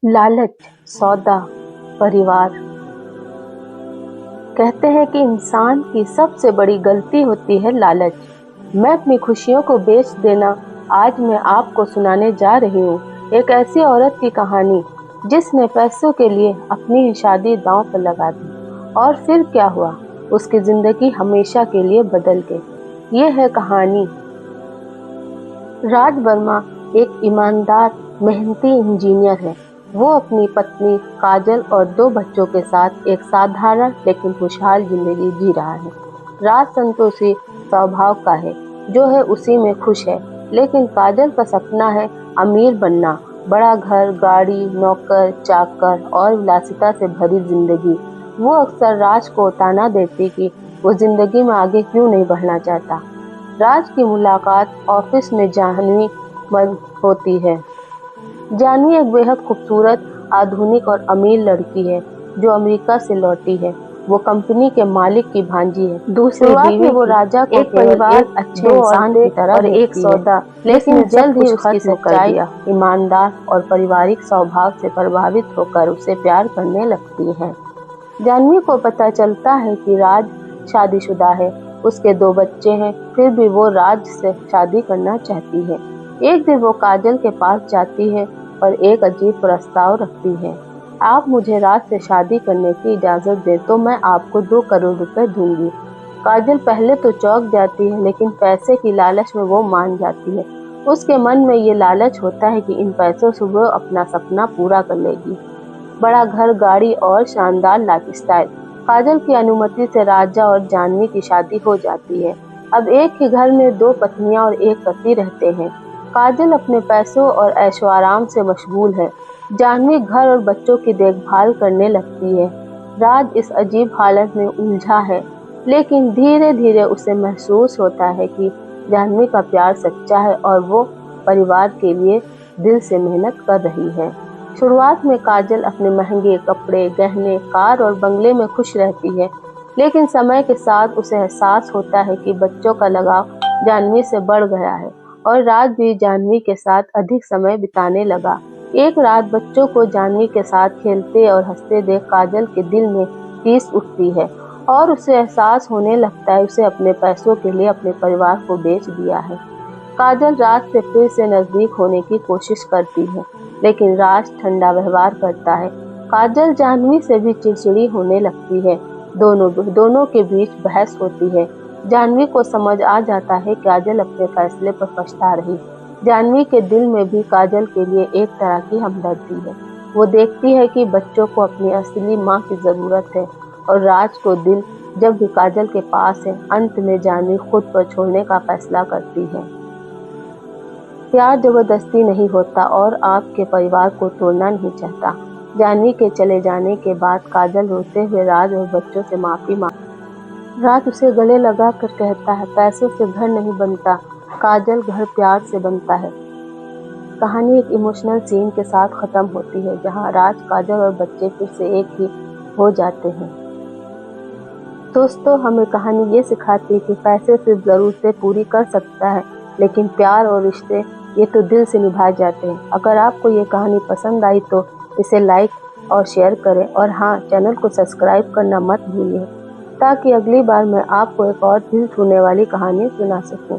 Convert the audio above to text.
लालच, सौदा, परिवार। कहते हैं कि इंसान की सबसे बड़ी गलती होती है लालच। मैं अपनी खुशियों को बेच देना। आज मैं आपको सुनाने जा रही हूँ एक ऐसी औरत की कहानी जिसने पैसों के लिए अपनी ही शादी दांव पर लगा दी। और फिर क्या हुआ, उसकी जिंदगी हमेशा के लिए बदल गई। ये है कहानी राज वर्मा। एक ईमानदार मेहनती इंजीनियर है। वो अपनी पत्नी काजल और 2 बच्चों के साथ एक साधारण लेकिन खुशहाल जिंदगी जी रहा है। राज संतोषी स्वभाव का है, जो है उसी में खुश है। लेकिन काजल का सपना है अमीर बनना, बड़ा घर, गाड़ी, नौकर चाकर और विलासिता से भरी जिंदगी। वो अक्सर राज को ताना देती कि वो जिंदगी में आगे क्यों नहीं बढ़ना चाहता। राज की मुलाकात ऑफिस में जाह्नवी मर्द होती है। जाह्नवी एक बेहद खूबसूरत, आधुनिक और अमीर लड़की है जो अमेरिका से लौटी है। वो कंपनी के मालिक की भांजी है। दूसरी बीवी वो राजा को एक परिवार, एक अच्छे इंसान की तरह और एक सौदा, लेकिन जल्द ही उसकी सच्चाई, ईमानदार और पारिवारिक स्वभाव से प्रभावित होकर उसे प्यार करने लगती है। जाह्नवी को पता चलता है कि राज शादीशुदा है, उसके 2 बच्चे हैं, फिर भी वो राज से शादी करना चाहती है। एक दिन वो काजल के पास जाती है और एक अजीब प्रस्ताव रखती है। आप मुझे राज से शादी करने की इजाजत दें तो मैं आपको 2 करोड़ रुपए दूंगी। काजल पहले तो चौंक जाती है, लेकिन पैसे की लालच में वो मान जाती है। उसके मन में ये लालच होता है कि इन पैसों से वो अपना सपना पूरा कर लेगी, बड़ा घर, गाड़ी और शानदार लाइफस्टाइल। काजल की अनुमति से राजा और जाह्नवी की शादी हो जाती है। अब एक ही घर में 2 पत्नियां और एक पति रहते हैं। काजल अपने पैसों और ऐशो-आराम से मशगूल है। जाह्नवी घर और बच्चों की देखभाल करने लगती है। राज इस अजीब हालत में उलझा है, लेकिन धीरे-धीरे उसे महसूस होता है कि जाह्नवी का प्यार सच्चा है और वो परिवार के लिए दिल से मेहनत कर रही है। शुरुआत में काजल अपने महंगे कपड़े, गहने, कार और बंगले में खुश रहती है, लेकिन समय के साथ उसे एहसास होता है कि बच्चों का लगाव जाह्नवी से बढ़ गया है और राज भी जाह्नवी के साथ अधिक समय बिताने लगा। एक रात बच्चों को जाह्नवी के साथ खेलते और हंसते देख काजल के दिल में टीस उठती है और उसे एहसास होने लगता है उसे अपने पैसों के लिए अपने परिवार को बेच दिया है। काजल राज से फिर से नजदीक होने की कोशिश करती है, लेकिन राज ठंडा व्यवहार करता है। काजल जाह्नवी से भी चिड़चिड़ी होने लगती है। दोनों के बीच बहस होती है। जाह्नवी को समझ आ जाता है काजल अपने फैसले पर पछता रही। जाह्नवी के दिल में भी काजल के लिए एक तरह की हमदर्दी है। वो देखती है कि बच्चों को अपनी असली माँ की जरूरत है और राज को दिल जब भी काजल के पास है। अंत में जाह्नवी खुद पर छोड़ने का फैसला करती है। प्यार जबरदस्ती नहीं होता और आपके परिवार को तोड़ना नहीं चाहता। जाह्नवी के चले जाने के बाद काजल रोते हुए राज और बच्चों से माफी मांग। राज उसे गले लगा कर कहता है, पैसों से घर नहीं बनता काजल, घर प्यार से बनता है। कहानी एक इमोशनल सीन के साथ खत्म होती है, जहां राज, काजल और बच्चे फिर से एक ही हो जाते हैं। दोस्तों, हमें कहानी ये सिखाती है कि पैसे सिर्फ जरूरतें पूरी कर सकता है, लेकिन प्यार और रिश्ते ये तो दिल से निभाए जाते हैं। अगर आपको ये कहानी पसंद आई तो इसे लाइक और शेयर करें, और हाँ, चैनल को सब्सक्राइब करना मत भूलिए, ताकि अगली बार मैं आपको एक और दिल छूने वाली कहानी सुना सकूं।